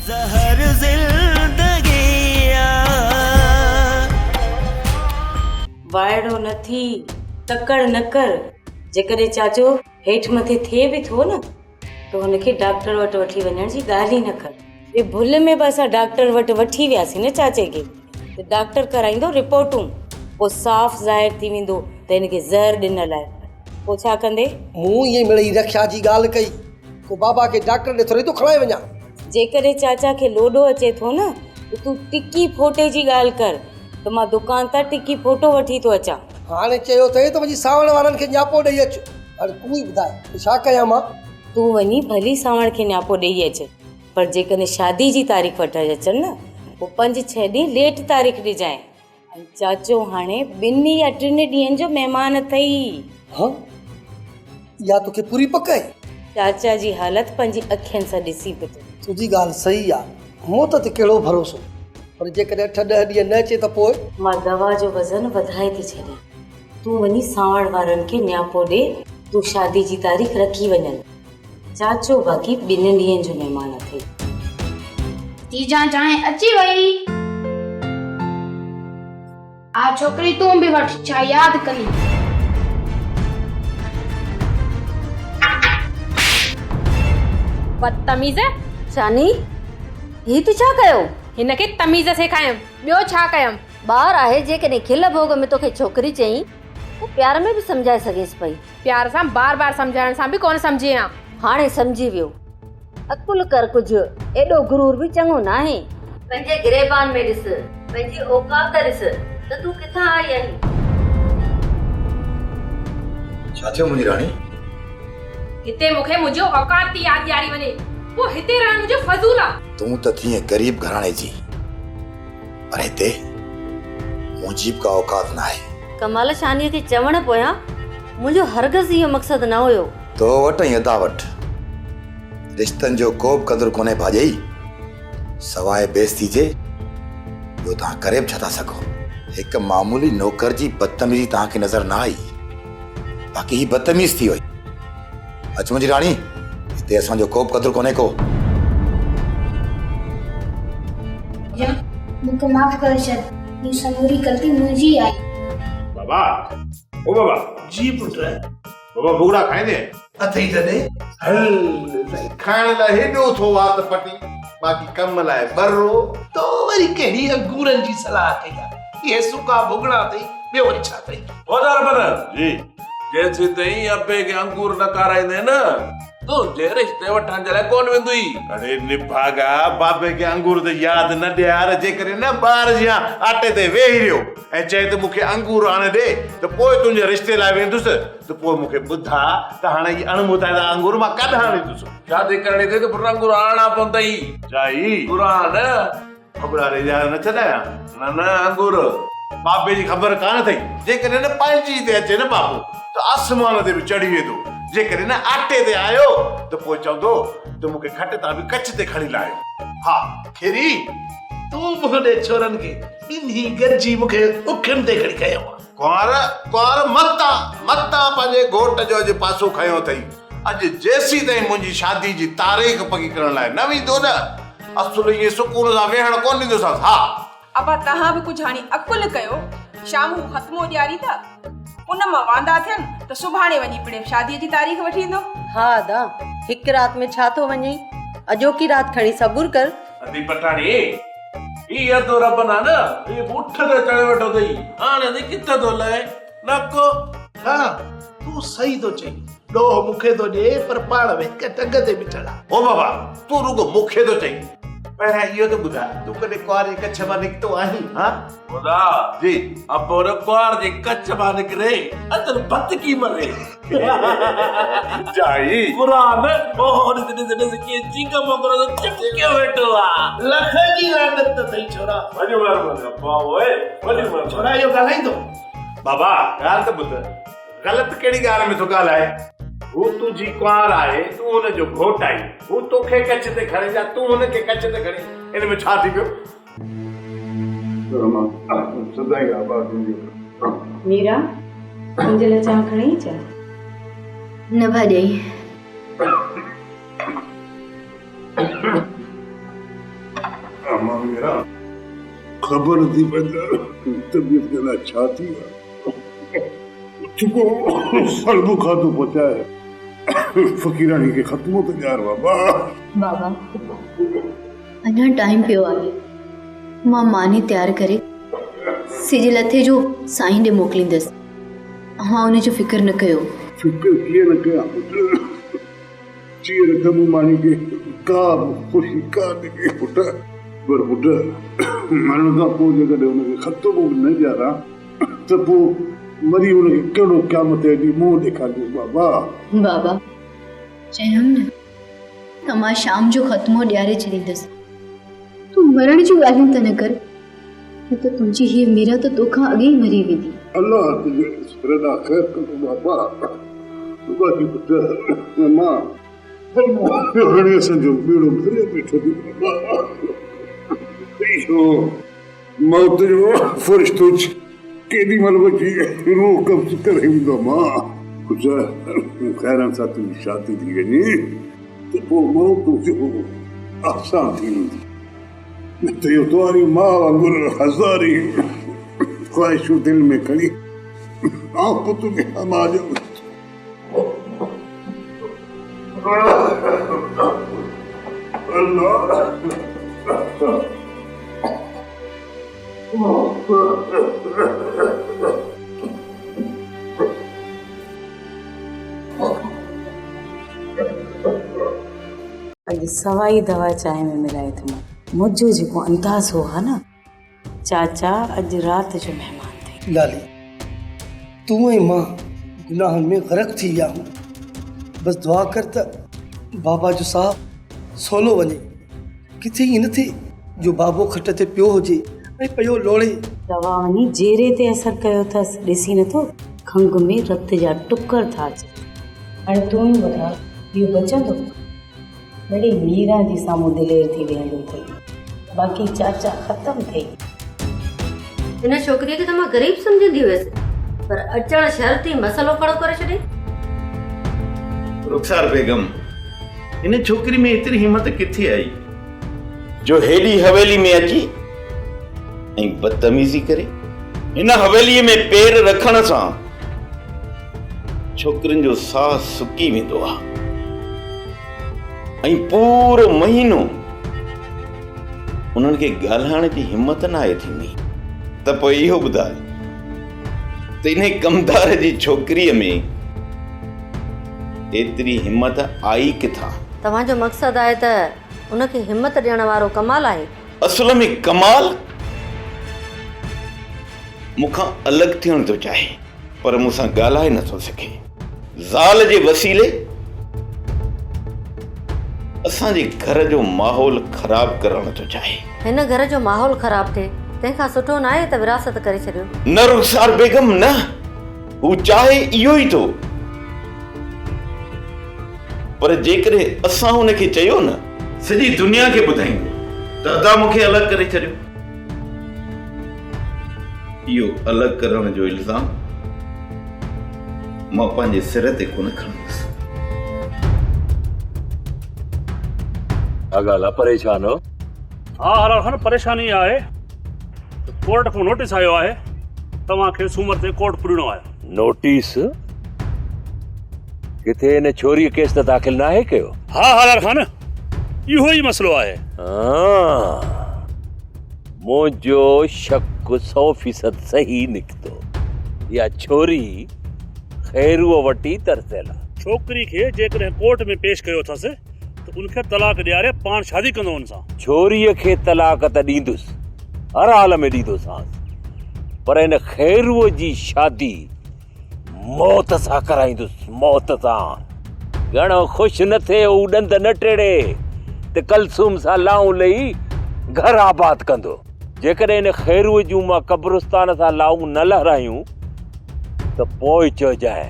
ज़हर ज़िंदगी वायड़ो न थी तकड़ न कर जेकॾहिं चाचो हेठि मथे थिए बि थो न त हुनखे डॉक्टर वटि वठी वञण जी ॻाल्हि ई न कर। ये भुल में बि असां डॉक्टर वटि वठी वियासीं न चाचे खे त डॉक्टर कराईंदो रिपोर्टूं पोइ साफ़ ज़ाहिर थी वेंदो त हिनखे ज़हर ॾिनल आहे। पोइ छा कंदे? मूं ईअं मिड़ई रक्षा जी ॻाल्हि कई को बाबा खे डॉक्टर ॾे थोरी थो खणाए वञा। जेकॾहिं चाचा खे लोॾो अचे थो न त तूं टिकी फोटे जी ॻाल्हि कर त मां दुकान तां टिकी फोटो वठी थो अचां। हाणे चयो अथई त वञी सावण वारनि खे न्यापो ॾेई अच। हाणे तूं ई ॿुधाए छा कयां मां? तूं वञी भली सावण खे न्यापो ॾेई अच पर जेकॾहिं शादी जी तारीख़ वठी अचनि न पोइ 5-6 ॾींहं लेट तारीख़ ॾिजांइ। चाचो हाणे 2 या 3 ॾींहंनि जो महिमान अथई। हाँ या तोखे पूरी पक आहे? चाचा जी हालत पंहिंजी अखियुनि सां ॾिसी पियो थो। तुंहिंजी ॻाल्हि सही आहे मूं त कहिड़ो भरोसो पर जेकॾहिं 8-10 ॾींहं न अचे त पोइ? मां दवा जो वज़न वधाए थी छॾियां। तूं वञी सावण वारनि खे न्यापो ॾे तूं शादी जी तारीख़ रखी वञनि। चाचो बाक़ी 2 ॾींहंनि जो महिमान अथई। तीजा चाहे अची वई आ छोकरी तूं बि वठ छा याद कली। बदतमीज़ शानी ही तू छा कयो? हिनखे तमीज़ सेखारियम ॿियो छा कयम? ॿार आहे जेकॾहिं खिल भोग में तोखे छोकिरी चई तूं प्यार में बि सम्झाए सघेसि पई। प्यार सां बार सम्झाइण सां बि कोन सम्झी आ। हाणे सम्झी वियो। अकुल कर कुझु एॾो गुरूर बि चङो न आहे। पंहिंजे गिरेबान में ॾिस पंहिंजी औकात ॾिस त तूं किथां आई आहीं। छा थियो मुंहिंजी राणी? हिते मूंखे मुंहिंजो औकात थी यादि ॾियारी वञे पोइ हिते रहण मुंहिंजो फज़ूल आहे। तूं त थी गरीब घराणे जी पर हिते मुंहिंजी का औकात न आहे। कमाल शानीअ खे चवण पोयां मुंहिंजो हरगज़ इहो मक़सदु न हुयो। तो वटि ऐं अदा वटि रिश्तनि जो को बि क़दुरु कोन्हे भाॼई सवाइ बेइज़ती जे ॿियो तव्हां करे बि छा था सघो। हिकु मामूली नौकर जी बदतमीज़ी तव्हांखे नज़र न आई बाक़ी ही बदतमीज़ थी वई। अच मुंहिंजी राणी हिते असांजो को बि क़दुरु कोन्हे को। मूंखे माफ़ करे छॾ ही समूरी गलती मुंहिंजी आहे। बाबा ओ बाबा जी पुट बाबा भुगड़ा खाईंदे अथई तॾे हल खाइण लाइ हेॾो थो वात पटी बाक़ी कम लाइ बर्रो तो वरी कहिड़ी अंगूरनि जी सलाह कई आहे। इहे सुका भुगड़ा अथई ॿियो वरी छा अथई? वधार बदर जी जेसि ताईं अबे के अंगूर न काराईंदे न तुंहिंजे रिश्ते वठण जे लाइ कोन वेंदुई। अरे निभागा बाबे के अंगूर त यादि न ॾियार जेकॾहिं न ॿार जीअं आटे ते वेही रहियो ऐं चए त मूंखे अंगूर आणे ॾे त पोइ तुंहिंजे रिश्ते लाइ वेंदुसि त पोइ मूंखे ॿुधा त हाणे ही अणमुताइदा अंगूर मां काॾां आणींदुसि। शादी करणी अथई त पुटु अंगूर आणणा पवंदई। चाही क़ुरान ख़बरारे जा न छॾायां न न अंगूर बाबे जी ख़बर कान अथई। जेकॾहिं न पंहिंजी ते अचे न बाबू त आसमान ते बि चढ़ी वेंदो। जेकॾहिं न आटे ते आयो त पोइ चवंदो त मूंखे खट तां बि कच्छ ते खणी लायो। हा खिरी तूं मुंहिंजे छोरनि खे ॿिन्ही गॾिजी मूंखे उखियुनि ते खणी कयो आहे। कुंवार मता पंहिंजे घोट जो अॼु पासो खयो अथई। अॼु जेसी ताईं मुंहिंजी शादी जी तारीख़ पकी करण लाइ न वेंदो न असुल इएं सुकून सां वेहण कोन ॾींदोसांसि। हा अबा तव्हां बि कुझु हाणे अकुल कयो। शाम ख़त्मो ॾियारी था उन मां वांदा थियनि त सुभाणे वञी पिड़े शादीअ जी तारीख़ वठी ईंदो। हा दा हिकु राति में छा थो वञे अॼोकी राति खणी सबुर कर। अदी पठाणी इहा तो रबना न ये उठ ते चढ़े वेठो अथई हाणे अदी किथे थो लहे नको। हा तूं सही थो चई ॾोह मूंखे थो ॾे पर पाण में हिक टंग ते बीठल आहे। ओ बाबा तूं रुगो मूंखे थो चई पहिरियां इहो त ॿुधाए तूं कॾहिं कुंवारी कच्छ मां निकितो आहीं? हा ॿुधा जी अब और कुंवार जे कच्छ मां निकिरे अदर बत की मरे जाई कुरान ओ ॾिस के चिंगा मोगरो चिपके वेठो आहे। लख जी लानत अथई छोरा। वञो वारो बाबा ओए वञो छोरा इहो ॻाल्हाईंदो। बाबा ॻाल्हि त ॿुध ग़लति कहिड़ी ॻाल्हि में थो ॻाल्हाए। हू तुंहिंजी कुंवार आहे तूं हुनजो घोट आई हू तोखे कच्छ ते खणे या तूं हुनखे कच्छ ते खणे इन में छा थी पियो? मीरा मुंहिंजे लाइ चांहि खणी अचां? न भाॼई मां मेरा खबर थी पता तबीयत जरा छा थी चुको सलबो खातो पचाए फकीरानी के खत्मो तो यार बाबा बाबा अञा टाइम पियो आहे मां मानी तैयार करे सिजे लथे जो साईं ॾे मोकिलींदसि हाँ उन जो फिक्र न कयो फिक्र कीअं न कयां पुट चीर दम मानी के का खुशी का के पुट पर पुट मरण खां पोइ जेकॾहिं हुनखे ख़त्मो न ॼाणा त पोइ वरी हुनखे कहिड़ो क़यामत ॾींहुं मुंहुं ॾेखारियो बाबा बाबा चयमि न त मां शाम जो ख़त्मो ॾियारे छॾींदसि तूं मरण जूं ॻाल्हियूं त न कर न त तुंहिंजी हीअ मीरा त तोखां अॻे ई मरी वेंदी अल्लाह तुझे सरदा खैर करो बाबा बाकी पुट मां हाणे असांजो बेड़ो भरे बीठो थी बाबा इहो मौत जो फ़रिश्तो केॾी महिल बची रूह कब्ज़ करे वेंदो मां ख़ुदा ख़ैरनि सां तुंहिंजी शादी थी वञे त पोइ मौत जो आसान थी वेंदी न त इहो तुम्हारी मां वांगुरु हज़ारी ख्वाहिशूं दिल में खणी आउं पुत खे हमाजो अॼु सवाई दवा चांहि में मिलाए थो मुंहिंजो जेको अंदाज़ो आहे न चाचा अॼु राति जो महिमान थिए लाली तूं ऐं मां गुनाहनि में ग़रक़ थी विया आहियूं बसि दुआ कर त बाबा जो साहु सवलो वञे किथे ईअं न थिए जो बाबो खट ते पियो हुजे ऐं पियो लोड़े दवा वञी जेरे ते असरु कयो अथसि ॾिसी नथो खंघ में रत जा टुकर था अचनि हाणे तूं ई ॿुधाए इहो बचंदो वरी मीरा जे साम्हूं दिलेर थी वेहंदो अथई बाक़ी चाचा ख़तमु थई हिन छोकिरीअ खे त मां ग़रीब सम्झंदी हुयसि पर अचण शर्त ई मसलो खड़ो करे छॾे रुखसार बेगम इन छोकिरी में एतिरी हिम्मत किथे आई जो हेॾी हवेली में अची ऐं बदतमीज़ी करे इन हवेलीअ में पेर रखण सां छोकिरियुनि जो साह सुकी वेंदो आहे ऐं पूरो महीनो उन्हनि खे ॻाल्हाइण जी हिम्मत न आहे थींदी त पोइ इहो ॿुधाए त इन कमदार जी छोकिरीअ में एतिरी हिम्मत आई किथां तव्हांजो मक़सदु आहे त उनखे हिम्मत ॾियण वारो कमाल आहे असल में कमाल मूंखां अलॻि थियण थो चाहे पर मूंसां ॻाल्हाए नथो सघे ज़ाल जे वसीले असांजे घर जो माहौल ख़राब करण थो चाहे हिन घर जो माहौल ख़राब थिए तंहिंखां सुठो न आहे त विरासत करे छॾियो न रुखसार बेगम न हू चाहे इहो ई थो पर जेकॾहिं असां हुनखे चयो न सॼी दुनिया खे ॿुधाईंदो त अदा मूंखे अलॻि करे छॾियो इहो अलॻि करण जो इल्ज़ाम मां पंहिंजे सिर ते कोन खणंदुसि अगाला परेशान हो हाँ हाल खान परेशानी आहे कोर्ट को नोटिस आयो आहे तव्हांखे सूमर ते कोर्ट पुॼणो आहे नोटिस किथे इन छोरीअ केस त दाख़िल न आहे कयो हाँ हाल खान इहो ई मसलो आहे मुंहिंजो शक 100% सही निकितो इहा छोरी ख़ैरूअ वटि तरसियल आहे छोकिरी खे जेकॾहिं कोर्ट में पेश कयो अथसि त उनखे तलाक ॾियारे पाण शादी कंदो हुन सां छोरीअ खे तलाक त ॾींदुसि हर हाल में ॾींदोसांसि पर हिन ख़ैरूअ जी शादी मौत सां कराईंदुसि मौत सां घणो ख़ुशि न थिए हू ॾंद न टेड़े त कलसूम सां लाऊं लही घर आबाद कंदो जेकॾहिं हिन ख़ैरूअ जूं मां कब्रिस्तान सां लाऊं न लहरायूं त पोइ चइजाए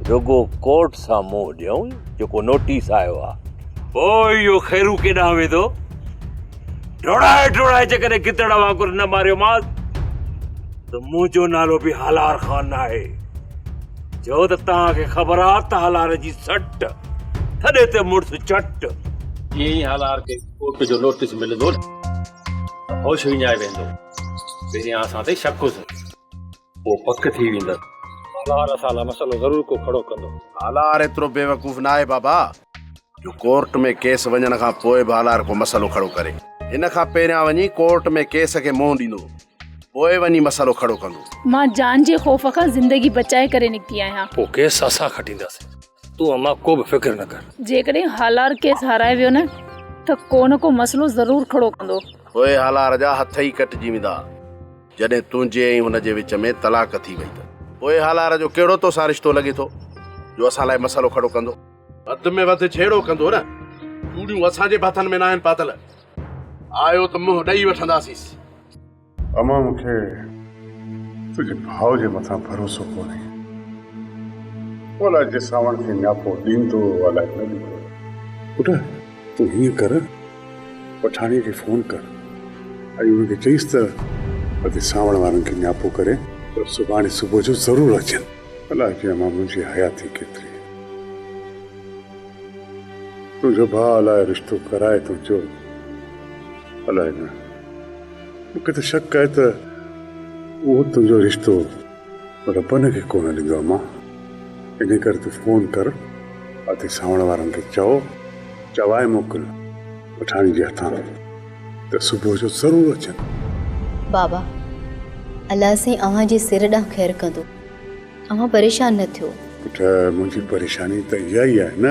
रुगो कोर्ट सां मुंहुं ॾियूं जेको नोटिस आयो आहे पोइ इहो ख़ैरू केॾांहुं वेंदो डोड़ाए डोड़ाए जेकॾहिं गिदड़ वांगुरु न मारियो मां त मुंहिंजो नालो बि हालार ख़ान आहे जो त तव्हांखे ख़बर आहे त हालार जी सट थॾे ते मुड़ुसु चट ईअं ई हालार खे कोर्ट जो नोटिस मिलंदो होश विञाए वेंदो। पहिरियां असां ते शक हुजे, पोइ पक थी वेंदसि। हालार असां लाइ मसइलो ज़रूरु को खड़ो कंदो। हालार एतिरो बेवकूफ़ न आहे बाबा जो कोर्ट में केस वञण खां पोइ बि हालार को मसइलो खड़ो करे। हिन खां पहिरियां वञी कोर्ट में केस खे मुंहुं ॾींदो, पोइ वञी मसइलो खड़ो कंदो। मां जान जे ख़ौफ़ खां ज़िंदगी बचाए करे निकिती आहियां। पोइ केस असां खटींदासीं, तूं अम्मा को बि फ़िक्र न कर। जेकॾहिं हालार केस हाराए वियो न त को न को मसइलो ज़रूरु खड़ो कंदो। पोइ हालार जा हथ ई कटिजी वेंदा जॾहिं तुंहिंजे ऐं हुनजे विच में तलाक थी वई त। पोइ हालार जो कहिड़ो तोसां रिश्तो लॻे थो जो असां लाइ मसइलो खड़ो कंदो? वधि में वधि छेड़ो कंदो न। चूड़ियूं असांजे हथनि में न आहिनि पातल। आयो त मुंहुं ॾेई वठंदासीं। अमा मूंखे तुंहिंजे भाउ जे मथां भरोसो कोन्हे। अलाए जे सावण खे न्यापो ॾींदो अलाए न ॾींदो। पुट तूं हीअं कर, पठाणीअ खे फोन कर ऐं हुनखे चईसि त अॼु सावण वारनि खे न्यापो करे त सुभाणे सुबुह जो ज़रूरु अचनि। अलाए की अमा मुंहिंजी हयाती केतिरी। तुंहिंजो भाउ अलाए रिश्तो कराए थो चयो, अलाए न। मूंखे त शक आहे त उहो तुंहिंजो रिश्तो रबन खे कोन ॾींदो अमा। इन करे तूं फोन कर, अते सावण वारनि खे चवाए मोकिल पठाणी जे हथां त सुबुह जो ज़रूरु अचनि। बाबा अलाह साईं अव्हां जे सिर ॾांहुं ख़ैरु कंदो, अव्हां परेशान न थियो। पुट मुंहिंजी परेशानी त इहा ई आहे न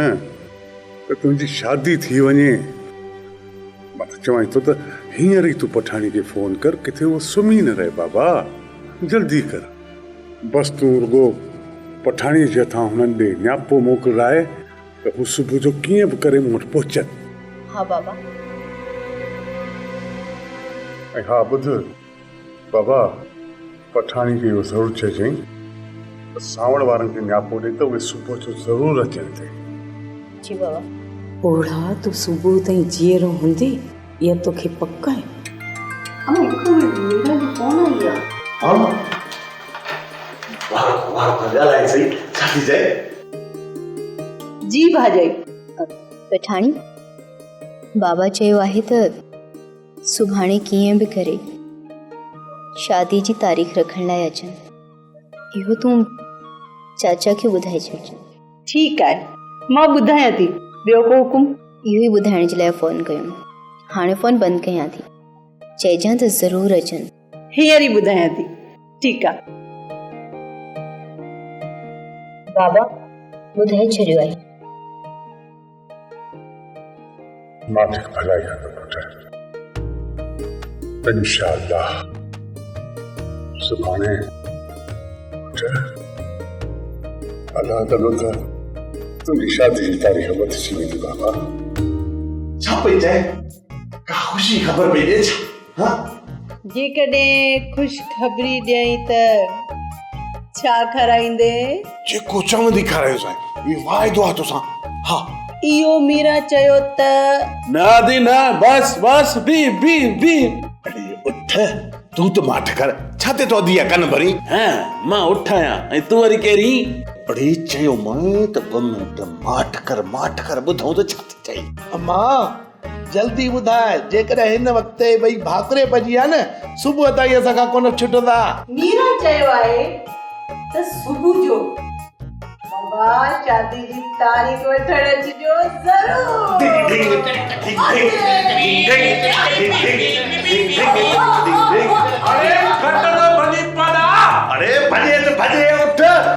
त तुंहिंजी शादी थी वञे। मां त चवां थो त हींअर ई तूं पठाणी खे फोन कर, किथे उहो सुम्ही न रहे। बाबा जल्दी कर, बसि तूं रुगो पठाणीअ जे हथां हुननि ॾे न्यापो मोकिलाए त हू सुबुह जो कीअं बि करे मूं वटि पहुचनि। हा बाबा। ऐं हा ॿुध बाबा, पठाणी खे इहो ज़रूरु चइजांइ त सावण वारनि खे न्यापो ॾे त उहे सुबुह जो ज़रूरु अचनि हिते। जी बाबा। ओढ़ा तूं सुबुह ताईं जीअरो हूंदी इहा तोखे पक आहे। जी भाॼाई। पठाणी बाबा चयो आहे त सुभाणे कीअं बि करे शादी जी तारीख़ रखण लाइ अचनि। इहो तूं चाचा खे ॿुधाए छॾिजो। ठीकु आहे, मां ॿुधायां थी। ॿियो को हुकुम? इहो ई ॿुधाइण जे लाइ फ़ोन कयो। हाणे फ़ोन बंदि कयां थी, चइजां त ज़रूरु अचनि। हींअर ई ॿुधायां थी। ठीकु आहे बाबा, ॿुधाए छॾियो आहे। मालिक भलाई कंदो पुट। इंशाअल्लाह सुभाणे अल्लाह ताला तुंहिंजी शादी जी तारीख़ वधिजी वेंदी। बाबा छा पई चए? का ख़ुशी ख़बर पई ॾे छा? हा जेकॾहिं ख़ुशख़बरी ॾियई त छा खाराईंदे? जेको चवंदी खारायोसीं। इहो वाइदो आहे तोसां। हा इहो मीरा चयो त न दी न, बस बस बी अरे उठ, तूं त माठ कर। छा ते तो दिया कन भरी? हां मां उठाया ऐं तूं वरी केरी? अरे चयो मैं त 2 मिंट माठ कर ॿुधूं त छा थी चई। अम्मा जल्दी ॿुधाए, जेकॾहिं हिन वक़्तु भई भाकुरे पइजी आहे न सुबुह ताईं असां खां कोन छुटंदा। मीरा चयो आहे त सुबुह जो बाबा शादी जी तारीख़ वठण अचिजो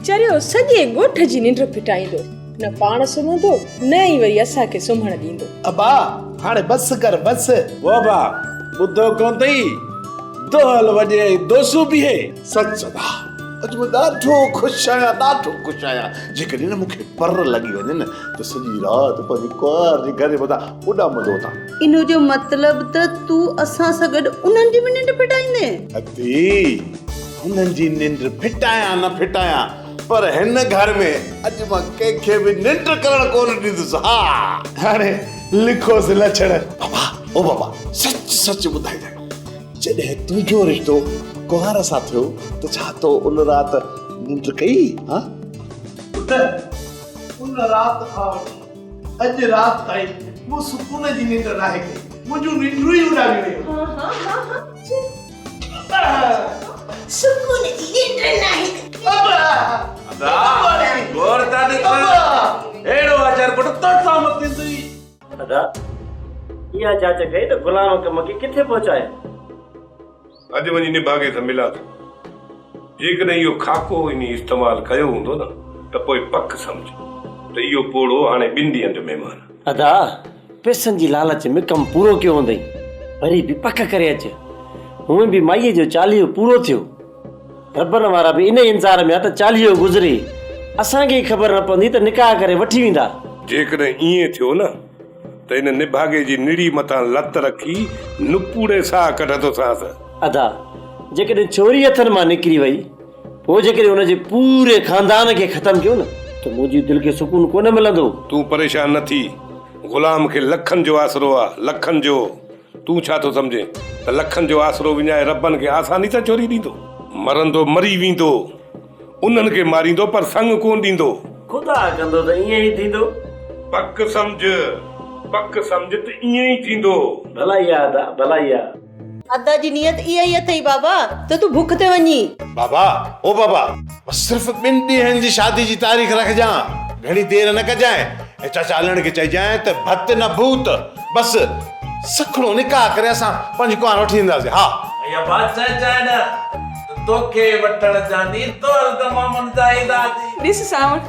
चरियो सॼे ॻोठ जी निंड फिटाईंदो, न पाण सुम्हंदो न ई वरी असांखे सुम्हण ॾींदो। अबा हाणे बस कर बस। बाबा ॿुधो कोन अथई, दोहल वॼे दोसू बीहे। सच सदा अॼु मां ॾाढो ख़ुशि आहियां। जेकॾहिं न मूंखे पर लॻी वञे न त सॼी राति पंहिंजी कुंवार जे घर जे मथां उॾा मज़ो था। इन जो मतिलबु त तूं असां सां गॾु उन्हनि जी बि निंड फिटाईंदे? अदी हुननि जी निंड फिटायां न फिटायां, पर हिन घर में अॼु मां कंहिंखे बि निंड करण कोन ॾींदुसि। हा हाणे लिखोसि लछण। बाबा सच ॿुधाइजांइ, जॾहिं तुंहिंजो रिश्तो कुंवार सां थियो त छा तो उन राति निंड कई? हा उन राति खां अॼु राति ताईं मूं सुकून जी निंड नाहे कई। मुझे निंद्रू ही उड़ावी रही सुकून जी निंद्र नाही गोर ताने एड़ो आचार पट तो सामत थी अदा या चाचा कहे तो गुलाम कम के किथे पहुंचाए अज वनी निभागे से मिला जेकॾहिं इहो खाको इन इस्तेमाल कयो हूंदो न त पोइ पक सम्झ त इहो पोड़ो हाणे 2 ॾींहंनि जो महिमान अदा पैसनि जी लालच में कम पूरो कयो हूंदई वरी भी पक करे अच हूं भी माईअ जो 40 पूरो थियो रबन वारा भी इन इंतज़ार में त 40 गुज़री असांखे ख़बर न पवंदी त निकाह करे वठी वेंदा जेकॾहिं ईअं थियो न त इन निभागे जी निड़ी मथां लत रखी नुपूड़े साह कढंदो सांस अदा जेकॾहिं छोरी हथनि मां निकिरी वई पोइ जेकॾहिं हुनजे पूरे खानदान खे ख़तमु कयो न त मुंहिंजी दिलि खे सुकून कोन मिलंदो तूं परेशान न थी गुलाम खे लखनि जो आसरो आहे लखनि जो तूं छा थो सम्झे त लखनि जो आसरो विञाए रबनि खे आसानी सां चोरी ॾींदो मरंदो मरी वेंदो उन्हनि खे मारींदो पर संग कोन ॾींदो खुदा कंदो त ईअं ई थींदो पक सम्झ त ईअं ई थींदो भलाई आहे अदा भलाई आहे अदा जी नियत इहा ई अथई बाबा त तूं भुख ते वञी बाबा ओ बाबा बस सिर्फ 2 ॾींहंनि जी शादी जी तारीख़ रखजां घणी देर न कजांइ ऐं चाचा हलण खे चइजांइ त भत न भूत बस सखड़ो निकाह करे असां 5 कुआं वठी ईंदासीं हा या बात चाहे न तोखे वठण जानी तो तमामन जाईदासी ॾिस सावण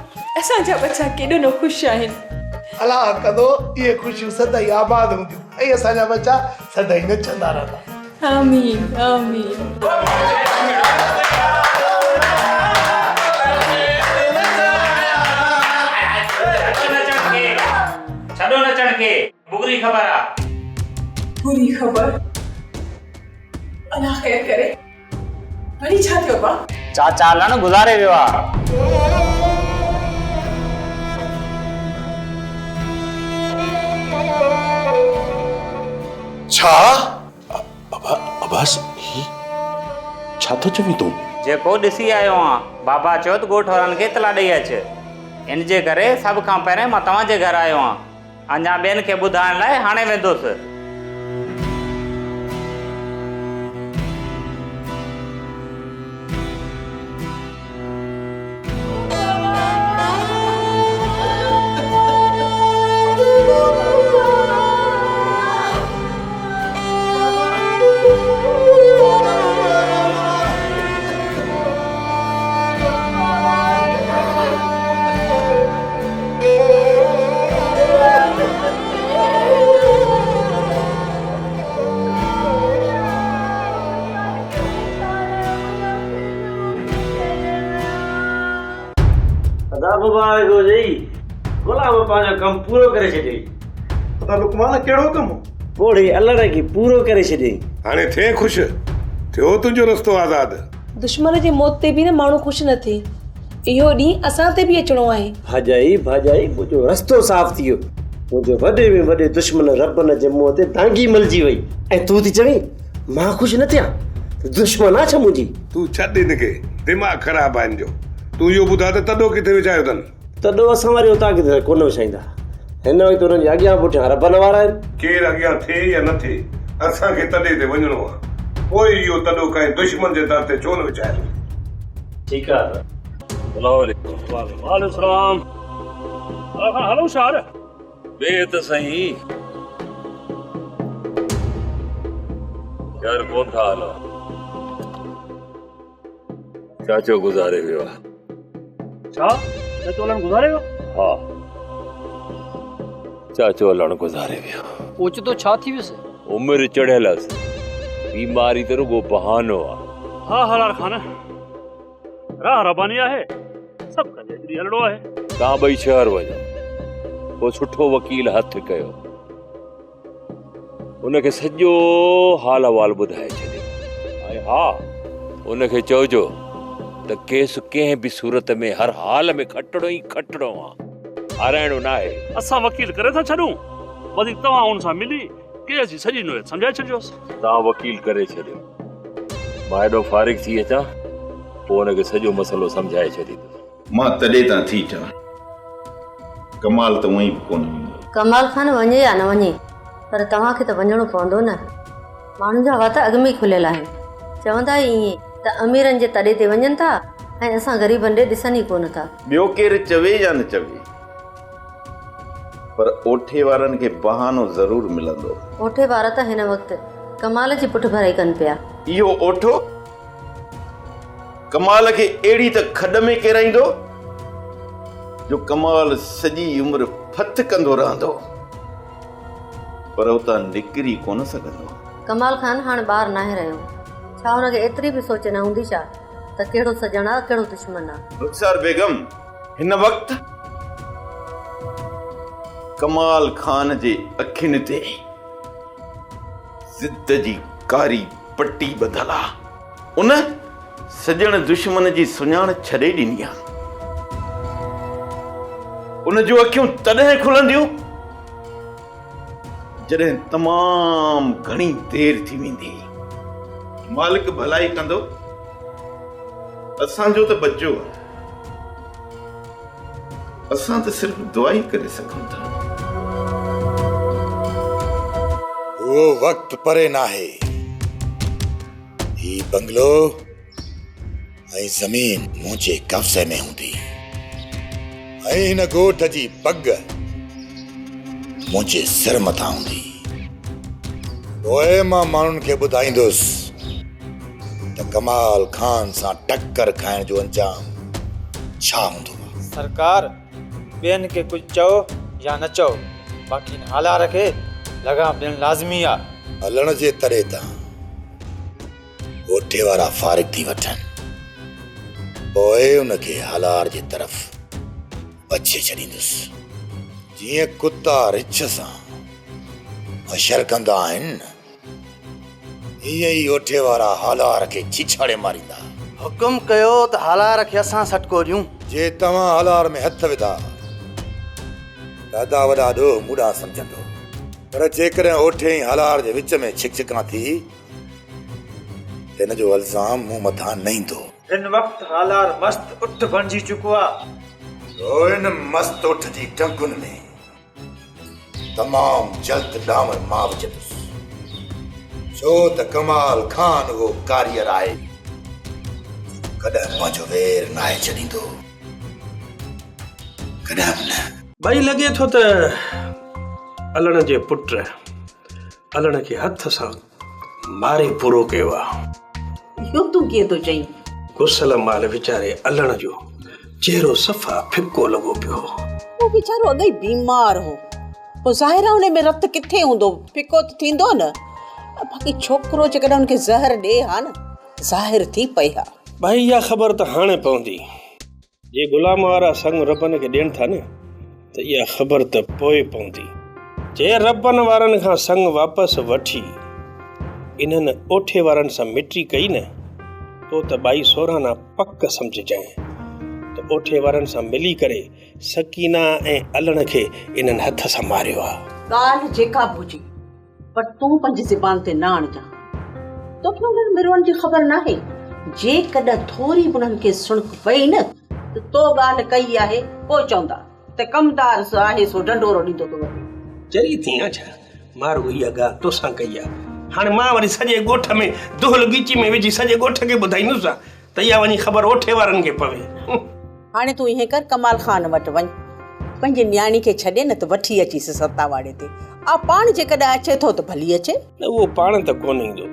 असांजा बच्चा केॾो न ख़ुशि आहिनि अलाह कंदो इहे ख़ुशियूं सदाई आबाद हूंदियूं ऐं असांजा बच्चा सदाई नचंदा रहंदा आमीन आमीन छॾो नचण खे बुगरी ख़बर आ बुरी ख़बर अलाह ख़ैर करे वरी छा थियो बा चाचा हलण गुज़ारे वियो आहे छा अबास ही छा थो चवी तूं जेको ॾिसी आयो आहियां बाबा चयो त ॻोठ वारनि खे इतला ॾेई अच इन जे करे सभ खां पहिरियों मां तव्हांजे घर आयो आहियां अञा ॿियनि खे ॿुधाइण लाइ हाणे वेंदुसि मुबारक हो जई गुलाम पंहिंजो कमु पूरो करे छॾियई त लुकमान कहिड़ो कमु पोड़ी अल्लाह खे पूरो करे छॾियई हाणे थे ख़ुशि थियो तुंहिंजो रस्तो आज़ाद दुश्मन जे मौत ते बि न माण्हू ख़ुशि न थिए इहो ॾींहुं असां ते बि अचिणो आहे भाॼाई मुंहिंजो रस्तो साफ़ थी वियो मुंहिंजो वॾे में वॾे दुश्मन रब जे मुंहं ते तांगी मलजी वई ऐं तूं थी चवीं मां ख़ुशि न थियां दुश्मन आहे छा मुंहिंजी तूं छॾ हिनखे दिमाग़ ख़राबु आहे हिनजो तूं इहो ॿुधा त तॾो किथे विछायो अथनि तॾो असां वरी उतां किथे कोन विछाईंदा हिन वक़्तु हुननि जे अॻियां पुठियां रबन वारा आहिनि केरु अॻियां थिए या न थिए असांखे तॾे ते वञिणो आहे पोइ इहो तॾो कंहिं दुश्मन जे दर ते छो न विछायो ठीकु आहे वालेकुम सलाम हलो शार बे त सही यार कोन था हलो चाचो गुज़ारे वियो आहे छा चाचो हलण गुज़ारे वियो हा चाचो हलण गुज़ारे वियो ओचितो छा थी वियुसि उमिरि चढ़ियल हुअसि बीमारी त रुगो बहानो आहे हा हलार खान राह रबानी आहे सभु कंहिंजे हिकिड़ी हलणो आहे तव्हां ॿई शहर वञो पोइ सुठो वकील हथु कयो उनखे सॼो हाल अहवाल ॿुधाए छॾियो ऐं हा उनखे चइजो त केस कंहिं बि सूरत में हर हाल में खटणो ई खटणो आहे हाराइणो न आहे असां वकील करे था छॾूं वधीक तव्हां हुन सां मिली केस जी सॼी नुयत सम्झाए छॾियोसि तव्हां वकील करे छॾियो मां हेॾो फारिग थी अचां पोइ हुनखे सॼो मसइलो सम्झाए छॾींदुसि मां तॾहिं तां थी चवां कमाल त उअई बि कोन कमाल खान वञे या न वञे पर तव्हांखे त वञणो पवंदो न। माण्हुनि जा वात अॻु में खुलियल आहिनि। चवंदा ई ईअं त अमीरनि जे तॾे ते वञनि था ऐं असां ग़रीबनि ॾे ॾिसनि ई कोन था। ॿियो केरु चवे या न चवे, पर ओठे वारनि खे बहानो ज़रूरु मिलंदो। ओठे वारा त हिन वक़्तु कमाल जी पुठ भराई कनि पिया। इहो ओठो कमाल खे अहिड़ी त खॾ में किराईंदो जो कमाल सॼी उमिरि फत कंदो रहंदो, पर उतां निकिरी कोन सघंदो। कमाल ख़ान हाणे ॿार नाहे रहियो, छा हुनखे एतिरी बि सोच न हूंदी छा त कहिड़ो सॼण आहे कहिड़ो दुश्मन आहे। रुखसार बेगम हिन वक़्तु कमाल खान जे अखियुनि ते ज़िद जी कारी पट्टी ॿधल आहे। उन सॼण दुश्मन जी सुञाण छॾे ॾिनी आहे। उन जूं अखियूं तॾहिं खुलंदियूं जॾहिं तमामु घणी देरि थी वेंदी। मालिक भलाई कंदो, असांजो त बचो आहे, असां त सिर्फ़ दुआ ई करे सघूं था। वो वक्त परे नाहे, ही बंगलो ऐं ज़मीन मुंहिंजे कब्ज़े में हूंदी ऐं हिन ॻोठ जी पग मुंहिंजे सिर मथां हूंदी। पोइ मां माण्हुनि खे ॿुधाईंदुसि त कमाल खान सां टक्कर खाइण जो अंजाम छा हूंदो। सरकार ॿियनि खे कुझु चओ या न चओ, बाक़ी हिन हालार खे लगाम ॾियणु लाज़मी आहे। हलण जे तरे तां ॻोठे वारा फारिग थी वठनि, पोइ उनखे हालार जे तरफ़ बचे छॾींदुसि। जीअं कुता रिछ सां मशर कंदा आहिनि, ईअं ई ॻोठे वारा हालार खे छिछाड़े मारींदा। हुकुम कयो त हालार खे असां सटको ॾियूं। जे तव्हां हालार में हथ विधा ॾाढा वॾा ॾोह मूड़ा सम्झंदो, पर जेकॾहिं ओठे ई हालार जे विच में छिकछिकां थी त हिन जो इल्ज़ाम मूं मथां न ईंदो। हिन वक़्तु हालार मस्त उठ बणिजी चुको आहे। इन मस्त उठ जी टंकुनि में तमामु जल्द डामर मां विझंदुसि, छो त कमाल खान उहो कारीगर आहे, कॾहिं पंहिंजो वेर नाहे छॾींदो, कॾहिं न। भाई लॻे थो त अलण जे पुट अलण खे हथ सां मारे पूरो कयो आहे। इहो तूं कीअं थो चईं? गुसल माल वीचारे अलण जो चेहरो सफ़ा फिको लॻो पियो। वो वीचारो अॻे बीमार हो, पोइ ज़ाहिर आहे उन में रत किथे हूंदो, फिको त थींदो न। बाक़ी छोकिरो जेकॾहिं उनखे ज़हर ॾे हा न, ज़ाहिर थी पई हा। भाई इहा ख़बर त हाणे पवंदी, जे गुलाम वारा संग रबन खे ॾियनि था न, त इहा ख़बर त पोइ पवंदी। जे रबन वारनि खां संग वापसि वठी इन्हनि ओठे वारनि सां मिटी कई न, तो त बाई सोराना पक सम्झजांइ त ओठे वारनि सां मिली करे सकीना ऐं अलण खे इन्हनि हथ सां मारियो आहे। ॻाल्हि जेका बि हुजे, पर तूं पंहिंजी ज़बान ते न आणजां। तोखे उन्हनि मिरवनि जी ख़बर नाहे। जेकॾहिं थोरी बि उन्हनि खे सुणक पई न त तो ॻाल्हि कई आहे, पोइ चवंदा त कमदार आहे सो डंडोरो ॾींदो तो वञे। चरी थी छा मारो इहा ॻाल्हि तोसां कई आहे। हाणे मां वरी सॼे ॻोठ में दुहल गीची में विझी सॼे ॻोठ खे ॿुधाईंदुसि त इहा वञी ख़बर ओठे वारनि खे पवे। हाणे तूं ईअं कर, कमाल खान वटि वञ, पंहिंजी न्याणी खे छॾे न त वठी अचीसि सतावाड़े ते। आ पाण जेकॾहिं अचे थो त भली अचे, न उहो पाण त कोन ईंदो,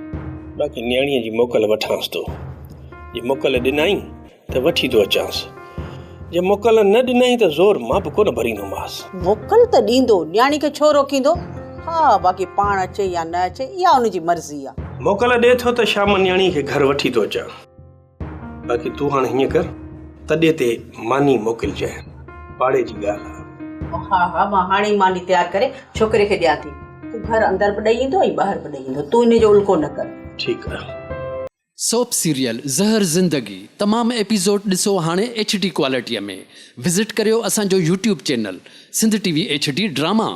बाक़ी न्याणीअ जी मोकल वठांसि थो। जे मोकल ॾिनई त वठी थो अचांसि, जे मोकल न ॾिनई त ज़ोर मां बि कोन भरींदोमांसि। मोकल त ॾींदो, न्याणी खे छो रोकींदो? हा, बाक़ी पाण अचे या न अचे इहा उनजी मर्ज़ी आहे। मोकल ॾे थो त शाम न्याणी खे घर वठी थो अचां, बाक़ी तूं हाणे हीअं कर, तॾे ते मानी मोकिलिजांइ, पाड़े जी ॻाल्हि आहे। हा हा, मां हाणे ई मानी तयारु करे छोकिरे खे ॾियां थी। तूं घर अंदर बि ॾेई ईंदो ऐं ॿाहिरि बि ॾेई ईंदो, तूं इन जो उल्को न कर। ठीकु आहे। सोप सीरियल ज़हर ज़िंदगी तमामु एपिसोड ॾिसो हाणे HD क्वालिटीअ में। विज़िट करियो असांजो YouTube channel Sindh TV HD drama.